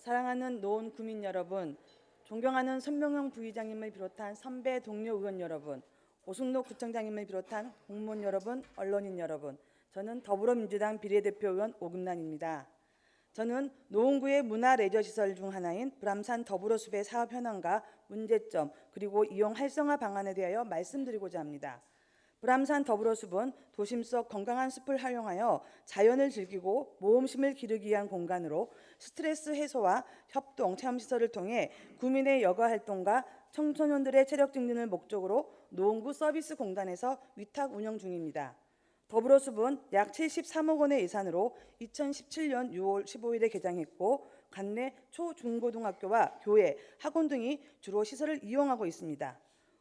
사랑하는 노원 구민 여러분, 존경하는 손명영 부의장님을 비롯한 선배 동료 의원 여러분, 오승록 구청장님을 비롯한 공무원 여러분, 언론인 여러분, 저는 더불어민주당 비례대표 의원 오금란입니다. 저는 노원구의 문화레저시설 중 하나인 불암산 더불어숲의 사업 현황과 문제점 그리고 이용 활성화 방안에 대하여 말씀드리고자 합니다. 불암산 더불어숲은 도심 속 건강한 숲을 활용하여 자연을 즐기고 모험심을 기르기 위한 공간으로 스트레스 해소와 협동, 체험시설을 통해 구민의 여가 활동과 청소년들의 체력 증진을 목적으로 노원구 서비스공단에서 위탁 운영 중입니다. 더불어숲은 약 73억 원의 예산으로 2017년 6월 15일에 개장했고 관내 초, 중고등학교와 교회, 학원 등이 주로 시설을 이용하고 있습니다.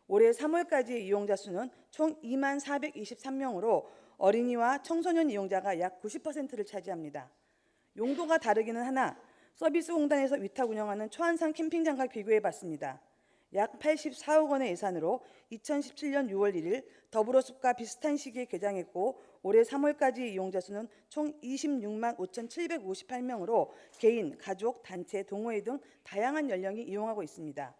올해 3월까지 이용자 수는 총 2만 423명으로 어린이와 청소년 이용자가 약 90%를 차지합니다. 용도가 다르기는 하나 서비스 공단에서 위탁 운영하는 초안산 캠핑장과 비교해 봤습니다. 약 84억 원의 예산으로 2017년 6월 1일 더불어숲과 비슷한 시기에 개장했고 올해 3월까지 이용자 수는 총 26만 5,758명으로 개인, 가족, 단체, 동호회 등 다양한 연령이 이용하고 있습니다.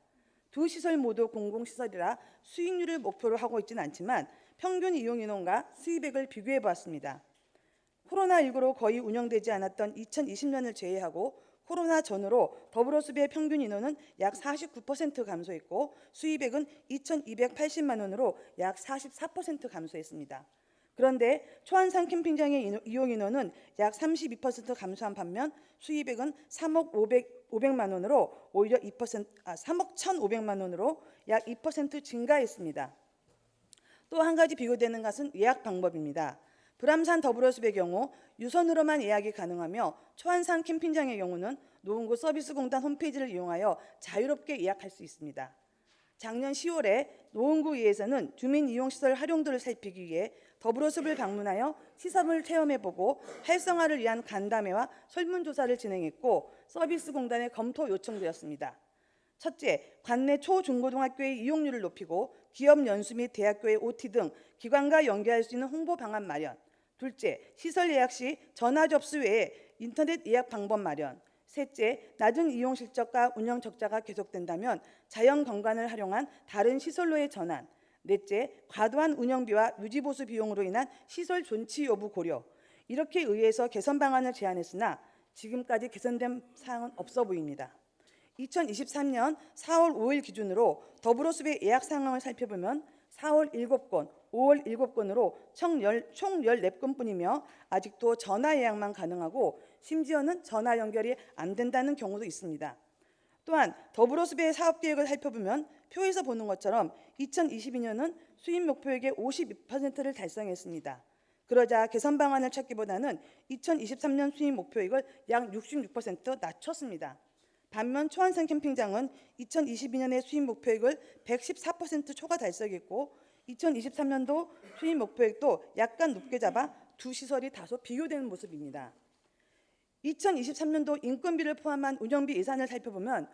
두 시설 모두 공공시설이라 수익률을 목표로 하고 있지는 않지만 평균 이용 인원과 수입액을 비교해 보았습니다. 코로나19로 거의 운영되지 않았던 2020년을 제외하고 코로나 전으로 더불어숲의 평균 인원은 약 49% 감소했고 수입액은 2,280만 원으로 약 44% 감소했습니다. 그런데 초안산 캠핑장의 이용 인원은 약 32% 감소한 반면 수입액은 3억 500만 원으로 오히려 3억 1,500만 원으로 약 2% 증가했습니다. 또 한 가지 비교되는 것은 예약 방법입니다. 불암산 더불어숲의 경우 유선으로만 예약이 가능하며 초안산 캠핑장의 경우는 노원구 서비스공단 홈페이지를 이용하여 자유롭게 예약할 수 있습니다. 작년 10월에 노원구의회에서는 주민 이용시설 활용도를 살피기 위해 더불어숲을 방문하여 시설을 체험해보고 활성화를 위한 간담회와 설문조사를 진행했고 서비스공단에 검토 요청되었습니다. 첫째, 관내 초, 중고등학교의 이용률을 높이고 기업 연수 및 대학교의 OT 등 기관과 연계할 수 있는 홍보 방안 마련. 둘째, 시설 예약 시 전화 접수 외에 인터넷 예약 방법 마련. 셋째, 낮은 이용 실적과 운영 적자가 계속된다면 자연 경관을 활용한 다른 시설로의 전환. 넷째, 과도한 운영비와 유지보수 비용으로 인한 시설 존치 여부 고려. 이렇게 의회에서 개선 방안을 제안했으나 지금까지 개선된 사항은 없어 보입니다. 2023년 4월 5일 기준으로 더불어숲의 예약 상황을 살펴보면 4월 7건, 5월 7건으로 총 14건뿐이며 아직도 전화 예약만 가능하고 심지어는 전화 연결이 안 된다는 경우도 있습니다. 또한 더불어숲의 사업계획을 살펴보면 표에서 보는 것처럼 2022년은 수입 목표액의 52%를 달성했습니다. 그러자 개선 방안을 찾기보다는 2023년 수입 목표액을 약 66% 낮췄습니다. 반면 초안산 캠핑장은 2022년의 수입 목표액을 114% 초과 달성했고 2023년도 수입 목표액도 약간 높게 잡아 두 시설이 다소 비교되는 모습입니다. 2023년도 인건비를 포함한 운영비 예산을 살펴보면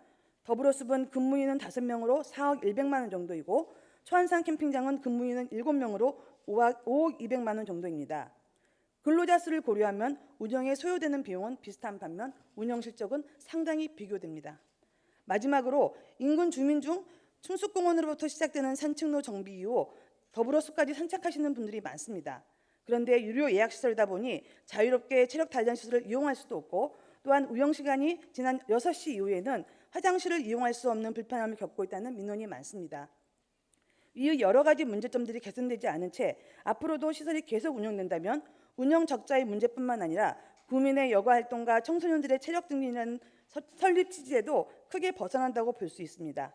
더불어숲은 근무인은 5명으로 4억 100만 원 정도이고 초안산 캠핑장은 근무인은 7명으로 5억 200만 원 정도입니다. 근로자 수를 고려하면 운영에 소요되는 비용은 비슷한 반면 운영 실적은 상당히 비교됩니다. 마지막으로 인근 주민 중 충숙공원으로부터 시작되는 산책로 정비 이후 더불어숲까지 산책하시는 분들이 많습니다. 그런데 유료 예약 시설이다 보니 자유롭게 체력 단련 시설을 이용할 수도 없고 또한 운영 시간이 지난 6시 이후에는 화장실을 이용할 수 없는 불편함을 겪고 있다는 민원이 많습니다. 이 여러 가지 문제점들이 개선되지 않은 채 앞으로도 시설이 계속 운영된다면 운영 적자의 문제뿐만 아니라 구민의 여가 활동과 청소년들의 체력 증진이라는 설립 취지에도 크게 벗어난다고 볼 수 있습니다.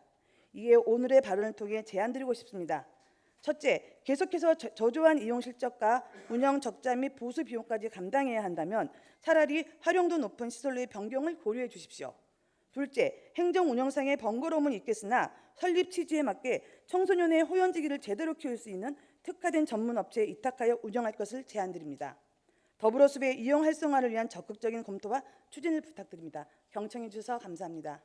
이에 오늘의 발언을 통해 제안드리고 싶습니다. 첫째, 계속해서 저조한 이용 실적과 운영 적자 및 보수 비용까지 감당해야 한다면 차라리 활용도 높은 시설로의 변경을 고려해 주십시오. 둘째, 행정 운영상의 번거로움은 있겠으나 설립 취지에 맞게 청소년의 호연지기를 제대로 키울 수 있는 특화된 전문 업체에 위탁하여 운영할 것을 제안드립니다. 더불어숲의 이용 활성화를 위한 적극적인 검토와 추진을 부탁드립니다. 경청해 주셔서 감사합니다.